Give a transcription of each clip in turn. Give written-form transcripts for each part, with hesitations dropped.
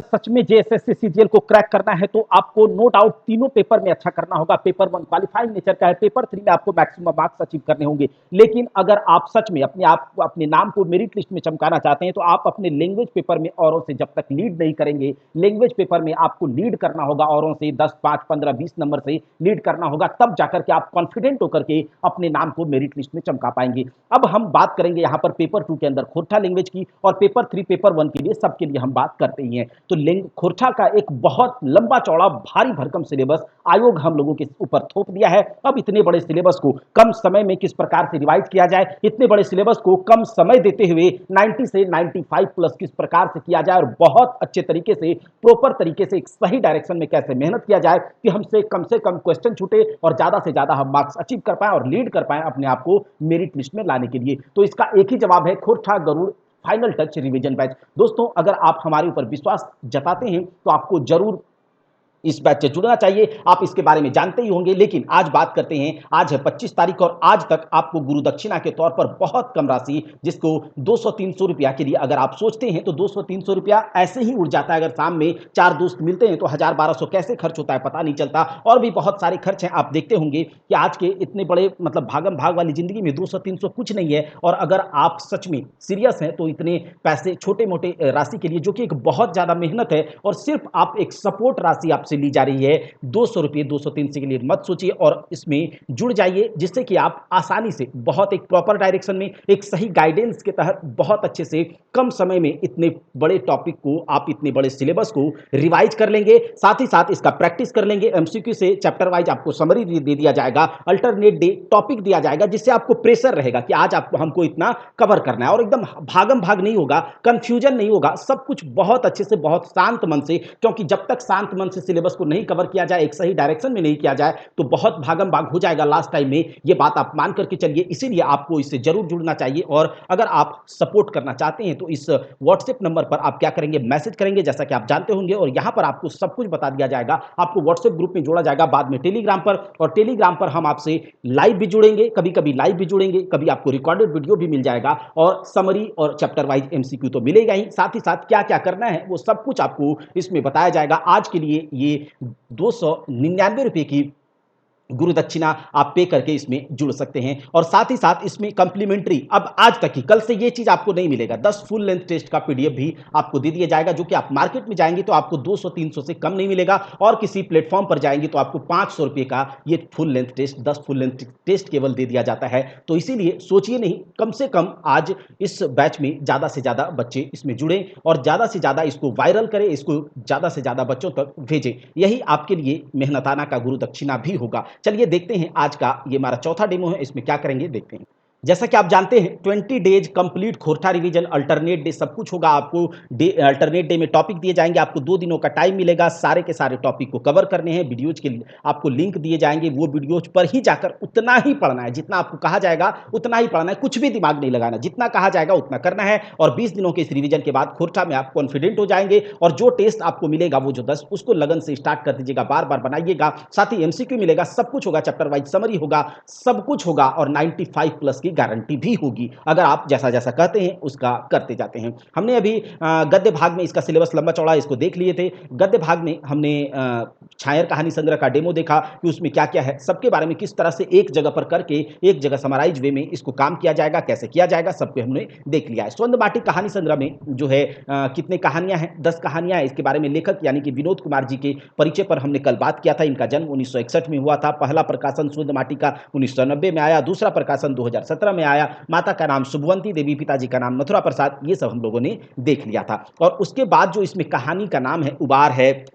सच में JSSC CGL को crack करना है तो आपको नो डाउट तीनों पेपर में अच्छा करना होगा। पेपर वन क्वालिफाइंग नेचर का है, पेपर थ्री में आपको मैक्सिमम मार्क्स अचीव करने होंगे। लेकिन अगर आप सच में अपने नाम को मेरिट लिस्ट में चमकाना चाहते हैं तो आप अपने लैंग्वेज पेपर में औरों से जब तक लीड नहीं करेंगे, लैंग्वेज पेपर में आपको लीड करना होगा, औरों से 10, 5, 15, 20 नंबर से लीड करना होगा, तब जाकर के आप कॉन्फिडेंट होकर के अपने नाम को मेरिट लिस्ट में चमका पाएंगे। अब हम बात करेंगे यहाँ पर पेपर टू के अंदर खोरठा लैंग्वेज की, और पेपर थ्री पेपर वन के लिए सबके लिए हम बात करते ही हैं। तो खोरठा का एक बहुत लंबा चौड़ा भारी भरकम सिलेबस आयोग हम लोगों के ऊपर थोप दिया है। अब इतने बड़े सिलेबस को कम समय में किस प्रकार से रिवाइज किया जाए, इतने बड़े सिलेबस को कम समय देते हुए 90 से 95 प्लस किस प्रकार से किया जाए, और बहुत अच्छे तरीके से प्रॉपर तरीके से एक सही डायरेक्शन में कैसे मेहनत किया जाए कि हमसे से कम क्वेश्चन छूटे और ज्यादा से ज्यादा हम मार्क्स अचीव कर पाए और लीड कर पाए अपने आप को मेरिट लिस्ट में लाने के लिए। तो इसका एक ही जवाब है, Khortha Garud final touch revision batch. दोस्तों, अगर आप हमारे ऊपर विश्वास जताते हैं तो आपको जरूर इस बैच से जुड़ना चाहिए। आप इसके बारे में जानते ही होंगे, लेकिन आज बात करते हैं। आज है 25 तारीख और आज तक आपको गुरु दक्षिणा के तौर पर बहुत कम राशि, जिसको 200-300 रुपया के लिए अगर आप सोचते हैं तो 200-300 रुपया ऐसे ही उड़ जाता है। अगर शाम में 4 दोस्त मिलते हैं तो 1000-1200 कैसे खर्च होता है पता नहीं चलता। और भी बहुत सारे खर्च हैं। आप देखते होंगे कि आज के इतने बड़े भागम भाग वाली जिंदगी में 200-300 कुछ नहीं है। और अगर आप सच में सीरियस हैं तो इतने पैसे छोटे मोटे राशि के लिए, जो कि एक बहुत ज्यादा मेहनत है और सिर्फ आप एक सपोर्ट राशि आपसे ली जा रही है, 200 रुपये 200-300 के लिए मत सोचिए और इसमें जुड़ जाइए, जिससे कि आप आसानी से बहुत एक प्रॉपर डायरेक्शन में एक सही गाइडेंस के तहत बहुत अच्छे से कम समय में इतने बड़े टॉपिक को, आप इतने बड़े सिलेबस को रिवाइज कर लेंगे। साथ ही साथ इसका प्रैक्टिस कर लेंगे। एमसीक्यू से चैप्टर वाइज आपको समरी दे दिया जाएगा, अल्टरनेट डे टॉपिक दिया जाएगा, जिससे आपको प्रेशर रहेगा कि आज आपको हमको इतना कवर करना है और एकदम भागम भाग नहीं होगा, कंफ्यूजन नहीं होगा, सब कुछ बहुत अच्छे से बहुत शांत मन से। क्योंकि जब तक शांत मन से सिलेबस को नहीं कवर किया जाए, एक सही डायरेक्शन में नहीं किया जाए, तो बहुत भागम भाग हो जाएगा लास्ट टाइम में। ये बात आप मान करके चलिए। इसीलिए आपको इससे जरूर जुड़ना चाहिए। और अगर आप सपोर्ट करना चाहते हैं तो इस व्हाट्सएप नंबर पर आप क्या करेंगे, मैसेज करेंगे, जैसा कि आप जानते होंगे, और यहां पर आपको सब कुछ बता दिया जाएगा। आपको व्हाट्सएप ग्रुप में जोड़ा जाएगा, बाद में टेलीग्राम पर, और टेलीग्राम पर हम आपसे लाइव भी जुड़ेंगे, कभी कभी लाइव भी जुड़ेंगे, कभी आपको रिकॉर्डेड वीडियो भी मिल जाएगा, और समरी और चैप्टर वाइज एमसीक्यू तो मिलेगा ही, साथ ही साथ क्या क्या करना है वो सब कुछ आपको इसमें बताया जाएगा। आज के लिए ये 299 रुपये की गुरु दक्षिणा आप पे करके इसमें जुड़ सकते हैं। और साथ ही साथ इसमें कंप्लीमेंट्री, अब आज तक ही, कल से ये चीज आपको नहीं मिलेगा, 10 फुल लेंथ टेस्ट का पीडीएफ भी आपको दे दिया जाएगा, जो कि आप मार्केट में जाएंगे तो आपको 200-300 से कम नहीं मिलेगा, और किसी प्लेटफॉर्म पर जाएंगे तो आपको 500 रुपये का ये full length test, 10 full length test केवल दे दिया जाता है। तो इसीलिए सोचिए नहीं, कम से कम आज इस बैच में ज्यादा से ज्यादा बच्चे इसमें जुड़े और ज्यादा से ज्यादा इसको वायरल करें, इसको ज्यादा से ज्यादा बच्चों तक भेजें। यही आपके लिए मेहनताना का गुरु दक्षिणा भी होगा। चलिए देखते हैं, आज का ये हमारा चौथा डेमो है, इसमें क्या करेंगे देखते हैं। जैसा कि आप जानते हैं 20 days complete Khortha revision, alternate day सब कुछ होगा। आपको अल्टरनेट डे में टॉपिक दिए जाएंगे, आपको 2 दिनों का टाइम मिलेगा, सारे के सारे टॉपिक को कवर करने हैं। वीडियोज के आपको लिंक दिए जाएंगे, वो वीडियोज पर ही जाकर उतना ही पढ़ना है, जितना आपको कहा जाएगा उतना ही पढ़ना है, कुछ भी दिमाग नहीं लगाना, जितना कहा जाएगा उतना करना है। और 20 दिनों के इस रिवीजन के बाद खोरठा में आप कॉन्फिडेंट हो जाएंगे, और जो टेस्ट आपको मिलेगा वो जो 10, उसको लगन से स्टार्ट कर दीजिएगा, बार बार बनाइएगा। साथ ही एमसीक्यू मिलेगा, सब कुछ होगा, चैप्टर वाइज समरी होगा, सब कुछ होगा, और 95 प्लस की गारंटी भी होगी अगर आप जैसा जैसा कहते हैं उसका करते जाते हैं। हमने अभी गद्य भाग में इसका सिलेबस लंबा चौड़ा इसको देख लिए थे। गद्य भाग में हमने छायर कहानी संग्रह का डेमो देखा कि उसमें क्या क्या है, सबके बारे में किस तरह से एक जगह पर करके एक जगह समराइज वे में इसको काम किया जाएगा, कैसे किया जाएगा, सबको हमने देख लिया है। स्वर्ण वाटिक कहानी संग्रह में जो है कितने कहानियां हैं, 10 कहानियां हैं। इसके बारे में लेखक यानी कि विनोद कुमार जी के परिचय पर हमने कल बात किया था। इनका जन्म 1961 में हुआ था। पहला प्रकाशन स्वर्ण वाटिका 1990 में आया, दूसरा प्रकाशन 2017 में आया। माता का नाम शुभवंती देवी, पिताजी का नाम मथुरा प्रसाद, ये सब हम लोगों ने देख लिया था। और उसके बाद जो इसमें कहानी का नाम है उबार है,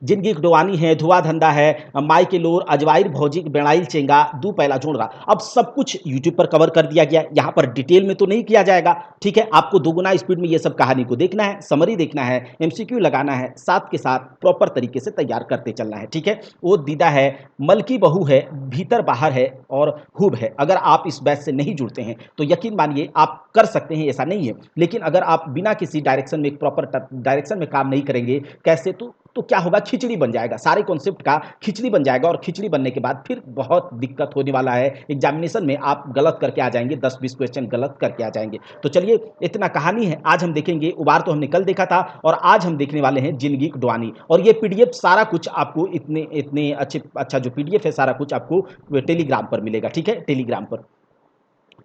जिंदगी डोवानी है, धुआं धंधा है, माई के लोर, अजवाइर भौजिक, बेणाइल चेंगा, दू पहला जोड़रा, अब सब कुछ यूट्यूब पर कवर कर दिया गया। यहाँ पर डिटेल में तो नहीं किया जाएगा, ठीक है। आपको दोगुना स्पीड में ये सब कहानी को देखना है, समरी देखना है, एमसीक्यू लगाना है, साथ के साथ प्रॉपर तरीके से तैयार करते चलना है, ठीक है। वो दीदा है, मलकी बहू है, भीतर बाहर है, और हुब है। अगर आप इस बैच से नहीं जुड़ते हैं तो यकीन मानिए आप कर सकते हैं, ऐसा नहीं है, लेकिन अगर आप बिना किसी डायरेक्शन में, एक प्रॉपर डायरेक्शन में काम नहीं करेंगे, कैसे, तो तो क्या होगा, खिचड़ी बन जाएगा, सारे कॉन्सेप्ट का खिचड़ी बन जाएगा। और खिचड़ी बनने के बाद फिर बहुत दिक्कत होने वाला है एग्जामिनेशन में, आप गलत करके आ जाएंगे, 10-20 क्वेश्चन गलत करके आ जाएंगे। तो चलिए, इतना कहानी है। आज हम देखेंगे, उबार तो हमने कल देखा था, और आज हम देखने वाले हैं जिंदगी डुआनी। और ये पीडीएफ सारा कुछ आपको इतने इतने अच्छा जो पीडीएफ है सारा कुछ आपको टेलीग्राम पर मिलेगा, ठीक है, टेलीग्राम पर।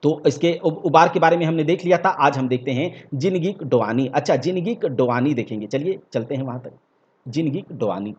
तो इसके उबार के बारे में हमने देख लिया था, आज हम देखते हैं जिंदगी डुआनी। अच्छा, जिंदगी डुआनी देखेंगे, चलिए चलते हैं वहां तक। जिंदगी डुआनी,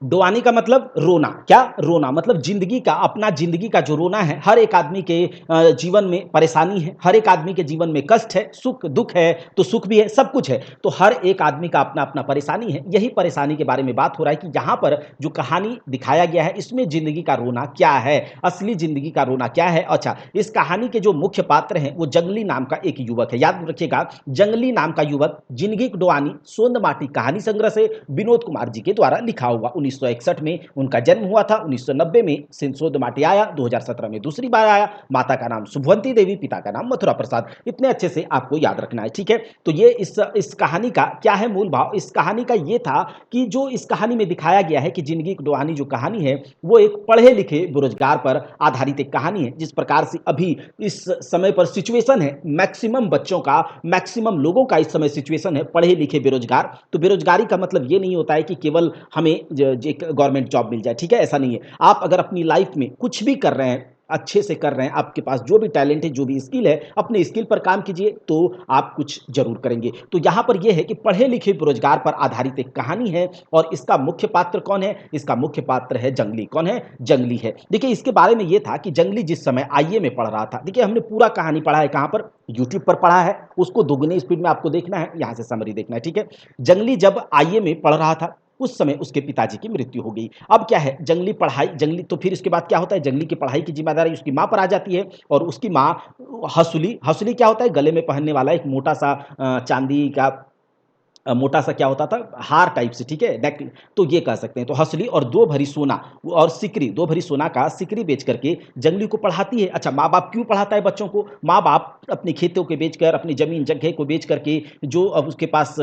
डुआनी का मतलब रोना। क्या? रोना मतलब जिंदगी का, अपना जिंदगी का जो रोना है। हर एक आदमी के जीवन में परेशानी है, हर एक आदमी के जीवन में कष्ट है, सुख दुख है, तो सुख भी है, सब कुछ है। तो हर एक आदमी का अपना अपना परेशानी है। यही परेशानी के बारे में बात हो रहा है कि यहाँ पर जो कहानी दिखाया गया है, इसमें जिंदगी का रोना क्या है, असली जिंदगी का रोना क्या है। अच्छा, इस कहानी के जो मुख्य पात्र हैं वो जंगली नाम का एक युवक है। याद रखिएगा, जंगली नाम का युवक। जिंदगी डुआनी सोंदमाटी कहानी संग्रह से विनोद कुमार जी के द्वारा लिखा हुआ। 1961 में उनका जन्म हुआ था, 1990 में सोंदमाटी आया, 2017 में दूसरी बार आया। माता का नाम शुभवंती देवी, पिता का नाम मथुरा प्रसाद। इतने अच्छे से आपको याद रखना है, ठीक है। तो ये इस कहानी का क्या है मूल भाव? इस कहानी का ये था कि जो इस कहानी में दिखाया गया है कि जिंदगी डुआनी जो कहानी है वो एक पढ़े लिखे बेरोजगार पर आधारित एक कहानी है। जिस प्रकार से अभी इस समय पर सिचुएशन है, मैक्सिमम बच्चों का, मैक्सिमम लोगों का इस समय सिचुएशन है पढ़े लिखे बेरोजगार। तो बेरोजगारी का मतलब ये नहीं होता है कि केवल हमें एक गवर्नमेंट जॉब मिल जाए, ठीक है, ऐसा नहीं है। आप अगर अपनी लाइफ में कुछ भी कर रहे हैं, अच्छे से कर रहे हैं, आपके पास जो भी टैलेंट है, जो भी स्किल है, अपने स्किल पर काम कीजिए तो आप कुछ जरूर करेंगे। तो यहां पर यह है कि पढ़े लिखे बेरोजगार पर आधारित एक कहानी है। और इसका मुख्य पात्र कौन है? इसका मुख्य पात्र है जंगली। कौन है? जंगली है। देखिए, इसके बारे में यह था कि जंगली जिस समय आईए में पढ़ रहा था, देखिए हमने पूरा कहानी पढ़ा है कहां पर? यूट्यूब पर पढ़ा है। उसको दुगनी स्पीड में आपको देखना है, यहां से समरी देखना है, ठीक है। जंगली जब आईए में पढ़ रहा था, उस समय उसके पिताजी की मृत्यु हो गई। अब क्या है, जंगली पढ़ाई, जंगली तो फिर इसके बाद क्या होता है, जंगली की पढ़ाई की जिम्मेदारी उसकी मां पर आ जाती है। और उसकी मां हसुली, हसुली क्या होता है? गले में पहनने वाला एक मोटा सा चांदी का मोटा सा क्या होता था, हार टाइप से, ठीक है, नेक। तो ये कह सकते हैं। तो हसली और 2 भरी सोना और सिकरी, 2 भरी सोना का सिकरी बेच करके जंगली को पढ़ाती है। अच्छा, माँ बाप क्यों पढ़ाता है बच्चों को? माँ बाप अपनी खेतों के बेचकर, अपनी जमीन जगह को बेच करके, जो अब उसके पास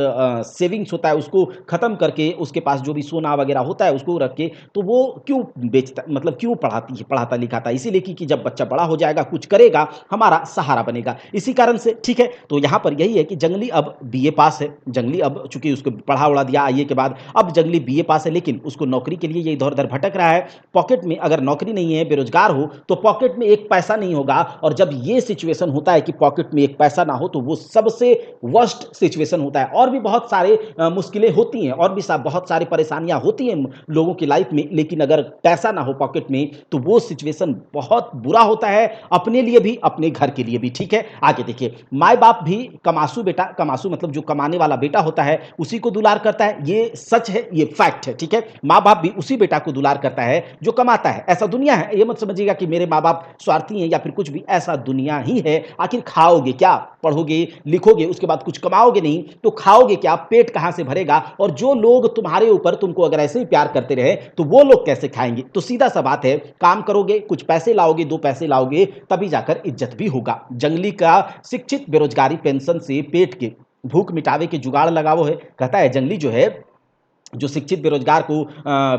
सेविंग्स होता है उसको खत्म करके, उसके पास जो भी सोना वगैरह होता है उसको रख के, तो वो क्यों बेचता, मतलब क्यों पढ़ाती है, पढ़ाता लिखाता? इसीलिए कि जब बच्चा बड़ा हो जाएगा, कुछ करेगा, हमारा सहारा बनेगा, इसी कारण से, ठीक है। तो यहाँ पर यही है कि जंगली अब बीए पास है। जंगली अब चूंकि उसको पढ़ा उड़ा दिया आईए के बाद, अब जंगली बीए पास है, लेकिन उसको नौकरी के लिए ये इधर उधर भटक रहा है। पॉकेट में अगर नौकरी नहीं है, बेरोजगार हो, तो पॉकेट में एक पैसा नहीं होगा। और जब ये सिचुएशन होता है कि पॉकेट में एक पैसा ना हो, तो वो सबसे वर्स्ट सिचुएशन होता है। और भी बहुत सारे मुश्किलें होती हैं, और भी बहुत सारी परेशानियां होती हैं लोगों की लाइफ में, लेकिन अगर पैसा ना हो पॉकेट में, तो वो सिचुएशन बहुत बुरा होता है, अपने लिए भी, अपने घर के लिए भी, ठीक है। आगे देखिए, माए बाप भी कमासू बेटा, कमासू मतलब जो कमाने वाला बेटा होता है, उसी को दुलार करता है। ये सच है, ये फैक्ट है, ठीक है। माँ बाप भी उसी बेटा को दुलार करता है जो कमाता है। ऐसा दुनिया है, ये मत समझिएगा कि मेरे माँ बाप स्वार्थी हैं या फिर कुछ भी, ऐसा दुनिया ही है। आखिर खाओगे क्या? पढ़ोगे लिखोगे, उसके बाद कुछ कमाओगे नहीं, तो खाओगे क्या? पेट कहां से भरेगा? और जो लोग तुम्हारे ऊपर, तुमको अगर ऐसे ही प्यार करते रहे, तो वो लोग कैसे खाएंगे? तो सीधा सा बात है, काम करोगे, कुछ पैसे लाओगे, 2 पैसे लाओगे, तभी जाकर इज्जत भी होगा। जंगली का शिक्षित बेरोजगारी पेंशन से पेट के भूख मिटावे के जुगाड़ लगावो है। कहता है जंगली जो है, जो शिक्षित बेरोजगार को,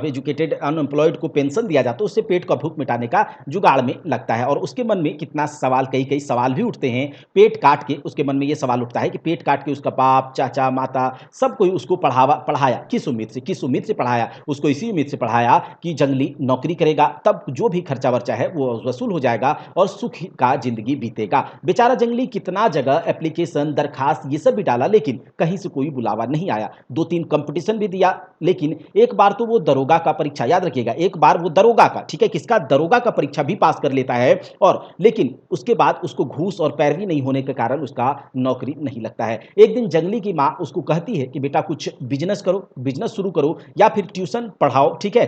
एजुकेटेड अनएम्प्लॉयड को पेंशन दिया जाता है, उससे पेट का भूख मिटाने का जुगाड़ में लगता है। और उसके मन में कितना सवाल, कई कई सवाल भी उठते हैं। पेट काट के उसके मन में ये सवाल उठता है कि पेट काट के उसका बाप, चाचा, माता, सब कोई उसको पढ़ाया किस उम्मीद से? किस उम्मीद से पढ़ाया उसको? इसी उम्मीद से पढ़ाया कि जंगली नौकरी करेगा, तब जो भी खर्चा वर्चा है वो वसूल हो जाएगा और सुख का जिंदगी बीतेगा। बेचारा जंगली कितना जगह एप्लीकेशन, दरखास्त, ये सब भी डाला, लेकिन कहीं से कोई बुलावा नहीं आया। 2-3 कंपटीशन भी दिया, लेकिन एक बार तो वो दरोगा का परीक्षा, याद रखिएगा, एक बार वो दरोगा का, ठीक है, किसका? दरोगा का परीक्षा भी पास कर लेता है। और लेकिन उसके बाद उसको घूस और पैरवी नहीं होने के कारण उसका नौकरी नहीं लगता है। एक दिन जंगली की मां उसको कहती है कि बेटा कुछ बिजनेस करो, बिजनेस शुरू करो, या फिर ट्यूशन पढ़ाओ, ठीक है।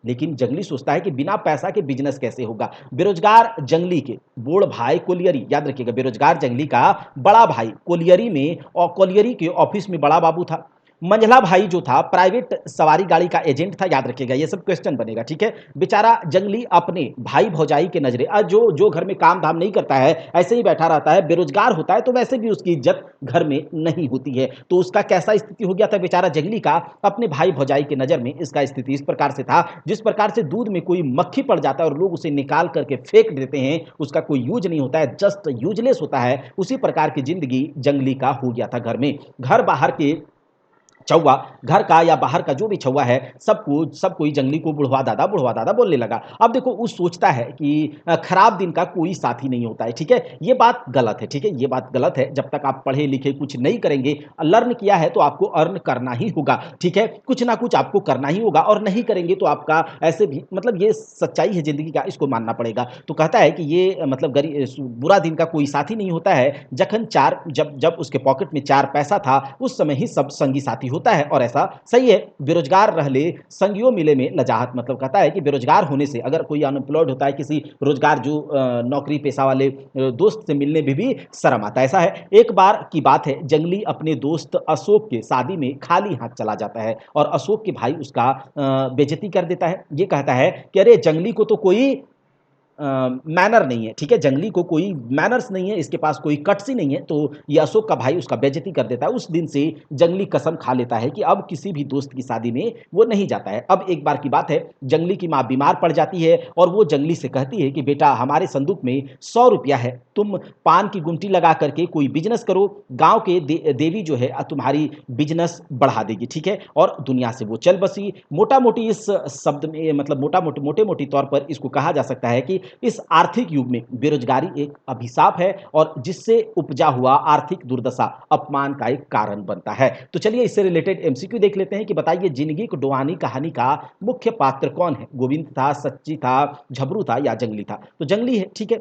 लेकिन जंगली सोचता है कि बिना पैसा के बिजनेस कैसे होगा। बेरोजगार जंगली के बोड़ भाई कोलियरी, याद रखिएगा, बेरोजगार जंगली का बड़ा भाई कोलियरी में, और कोलियरी के ऑफिस में बड़ा बाबू था। मंझला भाई जो था प्राइवेट सवारी गाड़ी का एजेंट था, याद रखिएगा ये सब क्वेश्चन बनेगा, ठीक है। बेचारा जंगली अपने भाई भौजाई के नजरे जो जो घर में काम धाम नहीं करता है, ऐसे ही बैठा रहता है, बेरोजगार होता है, तो वैसे भी उसकी इज्जत घर में नहीं होती है। तो उसका कैसा स्थिति हो गया था बेचारा जंगली का, अपने भाई भौजाई के नजर में इसका स्थिति इस प्रकार से था, जिस प्रकार से दूध में कोई मक्खी पड़ जाता है और लोग उसे निकाल करके फेंक देते हैं, उसका कोई यूज नहीं होता है, जस्ट यूजलेस होता है, उसी प्रकार की जिंदगी जंगली का हो गया था घर में। घर बाहर के चौवा, घर का या बाहर का जो भी छौवा है, सब कोई जंगली को बुढ़वा दादा बोलने लगा। अब देखो वो सोचता है कि खराब दिन का कोई साथी नहीं होता है, ठीक है। ये बात गलत है, ठीक है, ये बात गलत है। जब तक आप पढ़े लिखे कुछ नहीं करेंगे, लर्न किया है तो आपको अर्न करना ही होगा, ठीक है, कुछ ना कुछ आपको करना ही होगा, और नहीं करेंगे तो आपका ऐसे भी मतलब ये सच्चाई है जिंदगी का, इसको मानना पड़ेगा। तो कहता है कि ये मतलब बुरा दिन का कोई साथी नहीं होता है, जब जब उसके पॉकेट में 4 पैसा था उस समय ही सब संगी साथी होता है, और ऐसा सही है। बेरोजगार रह ले संगियों मिले में लजाहत, मतलब कहता है कि बेरोजगार होने से, अगर कोई अनएम्प्लॉयड होता है, किसी रोजगार जो नौकरी पेशा वाले दोस्त से मिलने में भी शर्म आता है। ऐसा है, एक बार की बात है, जंगली अपने दोस्त अशोक के शादी में खाली हाथ चला जाता है, और अशोक के भाई उसका बेइज्जती कर देता है। ये कहता है कि अरे जंगली को तो कोई मैनर नहीं है, ठीक है, जंगली को कोई मैनर्स नहीं है, इसके पास कोई कट्स ही नहीं है। तो ये अशोक का भाई उसका बेइज्जती कर देता है। उस दिन से जंगली कसम खा लेता है कि अब किसी भी दोस्त की शादी में वो नहीं जाता है। अब एक बार की बात है, जंगली की माँ बीमार पड़ जाती है, और वो जंगली से कहती है कि बेटा हमारे संदूक में 100 रुपया है, तुम पान की गुमटी लगा करके कोई बिजनेस करो, गांव के देवी जो है तुम्हारी बिजनेस बढ़ा देगी, ठीक है। और दुनिया से वो चल बसी। मोटा मोटी इस शब्द में मतलब मोटे मोटी तौर पर इसको कहा जा सकता है कि इस आर्थिक युग में बेरोजगारी एक अभिशाप है, और जिससे उपजा हुआ आर्थिक दुर्दशा अपमान का एक कारण बनता है। तो चलिए इससे रिलेटेड एमसीक्यू देख लेते हैं कि बताइए जिंदगी को डुबानी कहानी का मुख्य पात्र कौन है? गोविंद था, सच्ची था, झबरू था, या जंगली था? तो जंगली है, ठीक है।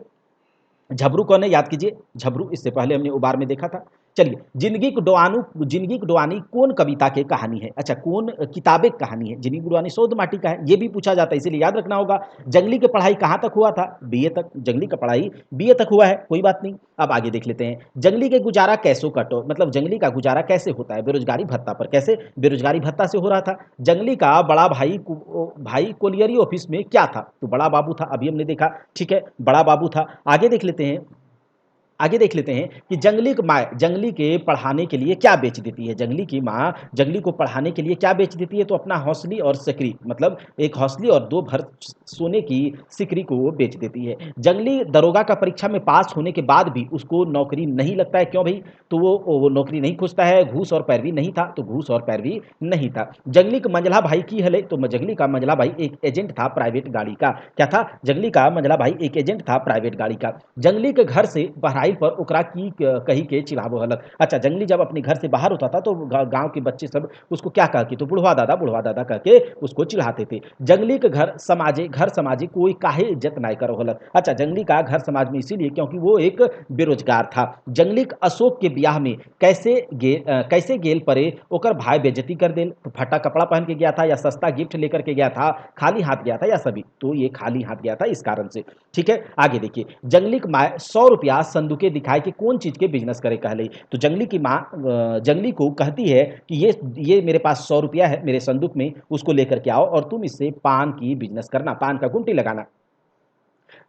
झबरू कौन है, याद कीजिए, झबरू इससे पहले हमने उबार में देखा था। चलिए, जिंदगी की डुबानी कौन कविता की कहानी है? अच्छा, कौन किताबे की कहानी है? जिंदगी की डुबानी सौद माटी का है, ये भी पूछा जाता है, इसीलिए याद रखना होगा। जंगली की पढ़ाई कहाँ तक हुआ था? बीए तक। जंगली का पढ़ाई बीए तक हुआ है, कोई बात नहीं। अब आगे देख लेते हैं, जंगली के गुजारा कैसो कटो, मतलब जंगली का गुजारा कैसे होता है? बेरोजगारी भत्ता पर। कैसे? बेरोजगारी भत्ता से हो रहा था। जंगली का बड़ा भाई कोलियरी ऑफिस में क्या था? तो बड़ा बाबू था, अभी हमने देखा, ठीक है, बड़ा बाबू था। आगे देख लेते हैं कि जंगली की माँ जंगली के पढ़ाने के लिए क्या बेच देती है? जंगली की माँ जंगली को पढ़ाने के लिए क्या बेच देती है? तो अपना हौसली और सिकरी, मतलब एक हौसली और 2 भर सोने की सिकरी को वो बेच देती है। जंगली दरोगा का परीक्षा में पास होने के बाद भी उसको नौकरी नहीं लगता है, क्यों भाई? तो वो नौकरी नहीं खोजता है, घूस और पैरवी नहीं था, तो घूस और पैरवी नहीं था। जंगली का मंझला भाई की हले, तो जंगली का मंझला भाई एक एजेंट था प्राइवेट गाड़ी का। क्या था? जंगली का मंझला भाई एक एजेंट था प्राइवेट गाड़ी का। जंगली के घर से बहराइल पर ओकरा की कही के चिढ़ावो हलक। अच्छा, जंगली जब अपने घर से बाहर होता था तो गांव के बच्चे सब उसको क्या कह के, तो बुढ़वा दादा कह के उसको चिढ़ाते थे। जंगली के घर समाजे कोई काहे इज्जत नहीं करो हलक। अच्छा, जंगली का घर समाज में इसीलिए क्योंकि वो एक बेरोजगार था। जंगली अशोक के ब्याह में कैसे गेल परे ओकर भाई बेइज्जती कर देल, तो फटा कपड़ा पहन के गया था, या सस्ता गिफ्ट लेकर के गया था, खाली हाथ गया था, या सभी? तो ये खाली हाथ गया था इस कारण से, ठीक है। आगे देखिए, जंगली की माँ 100 रुपया संदूके दिखाए कि कौन चीज के बिजनेस करे कहले। तो जंगली की माँ जंगली को कहती है कि ये मेरे पास 100 रुपया है मेरे संदूक में, उसको लेकर के आओ और तुम इससे पान की बिजनेस करना, पान का गुमटी लगाना।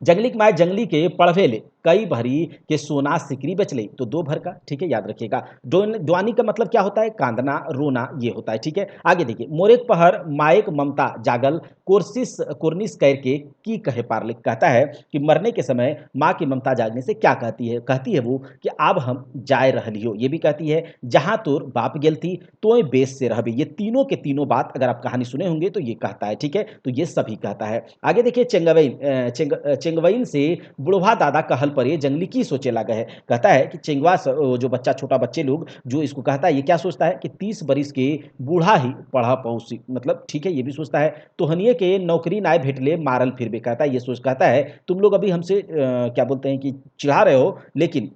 जंगली की माए जंगली के पढ़वे ले कई भरी के सोना सिकरी बेच ली, तो 2 भर का, ठीक है, याद रखिएगा। डुआनी का मतलब क्या होता है? कांदना, रोना, ये होता है, ठीक है। आगे देखिए, मोरेक पहर मायक ममता जागल कोर्निस करके की कहे पार लिख, कहता है कि मरने के समय माँ की ममता जागने से क्या कहती है वो कि अब हम जाए रहली हो। ये भी कहती है जहां तोर बाप गेल थी तो बेस से रहबे। ये तीनों के तीनों बात अगर आप कहानी सुने होंगे तो ये कहता है, ठीक है, तो ये सभी कहता है। आगे देखिए, चेंगवइन से बुढ़वा दादा कहल पर ये जंगली की सोचे लगा है। कहता है कि जो बच्चा, छोटा बच्चे लोग जो इसको कहता है, ये क्या सोचता है कि 30 बरिस के बूढ़ा ही पढ़ा पहुंची, मतलब ठीक है, ये भी सोचता है तोहनिए के नौकरी नाय भेटले मारल फिरबे। कहता है, ये सोच कहता है तुम लोग अभी हमसे क्या बोलते हैं कि चिढ़ा रहे हो, लेकिन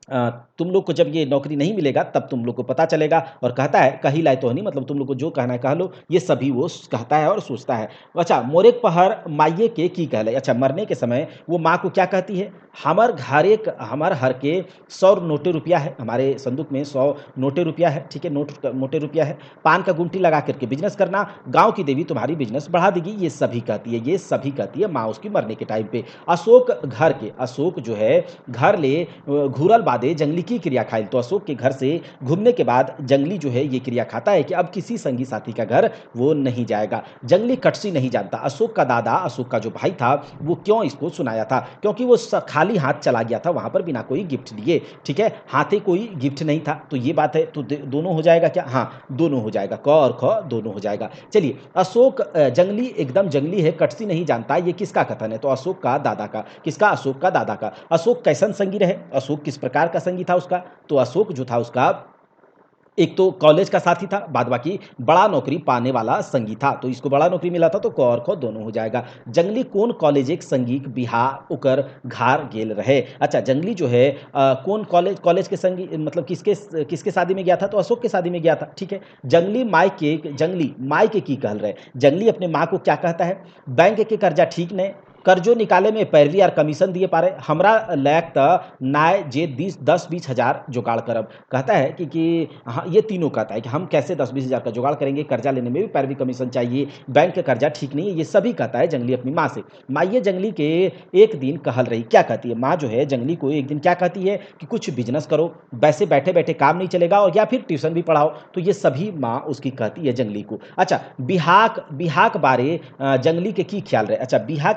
तुम लोग को जब ये नौकरी नहीं मिलेगा तब तुम लोग को पता चलेगा। और कहता है कही लाए तो नहीं, मतलब तुम लोग को जो कहना है कह लो, ये सभी वो कहता है और सोचता है। अच्छा, मोरेक पहर माइये के की कहले। अच्छा, मरने के समय वो माँ को क्या कहती है? हमार घर एक हमार हर के 100 नोटे रुपया है, हमारे संदूक में 100 नोटे रुपया है, ठीक है, मोटे रुपया है। पान का गुमटी लगा करके बिजनेस करना, गांव की देवी तुम्हारी बिजनेस बढ़ा देगी। ये सभी कहती है, ये सभी कहती है माँ उसकी मरने के टाइम पे। अशोक जो है घर ले घूरल बादे जंगली की क्रिया खाइल। तो अशोक के घर से घूमने के बाद जंगली जो है ये क्रिया खाता है कि अब किसी संगी साथी का घर वो नहीं जाएगा। जंगली कटसी नहीं जानता अशोक का दादा, अशोक का जो भाई था, वो क्यों इसको सुनाया था, क्योंकि वो खाली हाथ चला गया था वहां पर बिना कोई गिफ्ट दिए, ठीक है, हाथे कोई गिफ्ट नहीं था। तो ये बात है, तो दोनों हो जाएगा क्या? हाँ, दोनों हो जाएगा, क और ख दोनों हो जाएगा। चलिए, अशोक जंगली एकदम जंगली है, कटसी नहीं जानता, ये किसका कथन है? तो अशोक का दादा का। किसका? अशोक का दादा का। अशोक कैसन संगी रहे? अशोक किस प्रकार का संगी था उसका? तो अशोक जो था उसका एक तो कॉलेज का साथी था, बाद बाकी बड़ा नौकरी पाने वाला संगी था। तो इसको बड़ा नौकरी मिला था, तो क और ख दोनों हो जाएगा। जंगली कोन कॉलेज एक संगीक बिहा ओकर घार गेल रहे। अच्छा, जंगली जो है कौन कॉलेज के संगी, मतलब किसके किसके शादी में गया था? तो अशोक के शादी में गया था, ठीक है। जंगली माई के की कहल रहे। जंगली अपने माँ को क्या कहता है? बैंक के कर्जा ठीक नहीं, कर्जो निकाले में पैरवी और कमीशन दिए पारे, हमरा लायक त नाय जे 10-20 हज़ार जुगाड़ करब। कहता है कि हाँ, ये तीनों कहता है कि हम कैसे 10-20 हज़ार का जुगाड़ करेंगे, कर्जा लेने में भी पैरवी कमीशन चाहिए, बैंक का कर्जा ठीक नहीं है, ये सभी कहता है जंगली अपनी माँ से। माँ ये जंगली के एक दिन कहल रही, क्या कहती है माँ जो है जंगली को एक दिन क्या कहती है कि कुछ बिजनेस करो, वैसे बैठे बैठे काम नहीं चलेगा, और या फिर ट्यूशन भी पढ़ाओ। तो ये सभी माँ उसकी कहती है जंगली को। अच्छा, बिहाक बारे जंगली के की ख्याल रहे? अच्छा, बिहा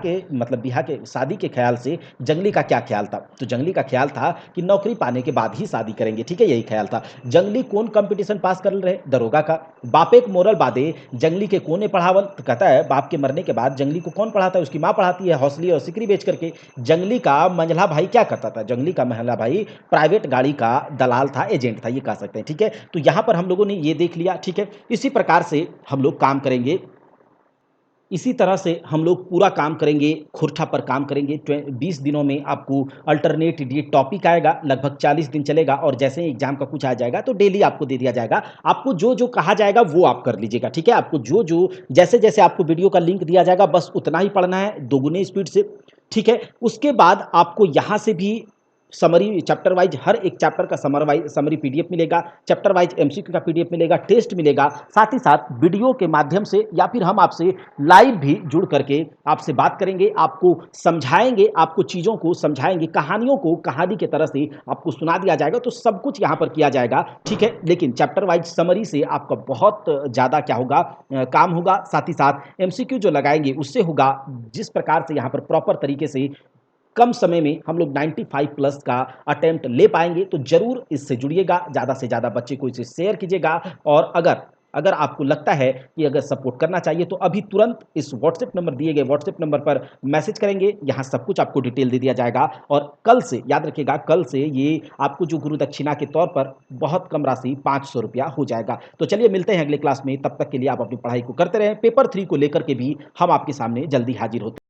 के शादी के ख्याल से जंगली का क्या ख्याल था? तो जंगली का ख्याल था कि नौकरी पाने के बाद ही शादी करेंगे, ठीक है, यही ख्याल था। जंगली कौन कंपटीशन पास कर रहे? दरोगा का। बापे के मोरल बादे जंगली के कोने पढ़ावल? तो कहता है बाप के मरने के बाद जंगली को कौन पढ़ाता है? उसकी माँ पढ़ाती है, हौसली और सिकरी बेच करके। जंगली का मंझला भाई क्या करता था? जंगली का मंझला भाई प्राइवेट गाड़ी का दलाल था, एजेंट था, ये कह सकते हैं, ठीक है। तो यहां पर हम लोगों ने ये देख लिया, ठीक है। इसी प्रकार से हम लोग काम करेंगे, इसी तरह से हम लोग पूरा काम करेंगे, खुरठा पर काम करेंगे। 20 दिनों में आपको अल्टरनेट ये टॉपिक आएगा, लगभग 40 दिन चलेगा, और जैसे ही एग्जाम का कुछ आ जाएगा तो डेली आपको दे दिया जाएगा। आपको जो जो कहा जाएगा वो आप कर लीजिएगा, ठीक है। आपको जो जो जैसे जैसे आपको वीडियो का लिंक दिया जाएगा बस उतना ही पढ़ना है, दोगुने स्पीड से, ठीक है। उसके बाद आपको यहाँ से भी समरी चैप्टर वाइज, हर एक चैप्टर का समरी पीडीएफ मिलेगा, चैप्टर वाइज एमसीक्यू का पीडीएफ मिलेगा, टेस्ट मिलेगा, साथ ही साथ वीडियो के माध्यम से या फिर हम आपसे लाइव भी जुड़ करके आपसे बात करेंगे, आपको समझाएंगे, आपको चीज़ों को समझाएंगे, कहानियों को कहानी के तरह से आपको सुना दिया जाएगा। तो सब कुछ यहाँ पर किया जाएगा, ठीक है। लेकिन चैप्टर वाइज समरी से आपका बहुत ज़्यादा क्या होगा, काम होगा। साथ ही साथ एमसीक्यू जो लगाएंगे उससे होगा, जिस प्रकार से यहाँ पर प्रॉपर तरीके से कम समय में हम लोग 95 प्लस का अटेम्प्ट ले पाएंगे। तो जरूर इससे जुड़िएगा, ज़्यादा से ज़्यादा बच्चे को इसे शेयर कीजिएगा। और अगर अगर आपको लगता है कि अगर सपोर्ट करना चाहिए तो अभी तुरंत इस व्हाट्सएप नंबर, दिए गए व्हाट्सएप नंबर पर मैसेज करेंगे, यहाँ सब कुछ आपको डिटेल दे दिया जाएगा। और कल से याद रखिएगा, कल से ये आपको जो गुरु दक्षिणा के तौर पर बहुत कम राशि 500 रुपया हो जाएगा। तो चलिए मिलते हैं अगले क्लास में, तब तक के लिए आप अपनी पढ़ाई को करते रहें। पेपर 3 को लेकर के भी हम आपके सामने जल्दी हाजिर होते हैं।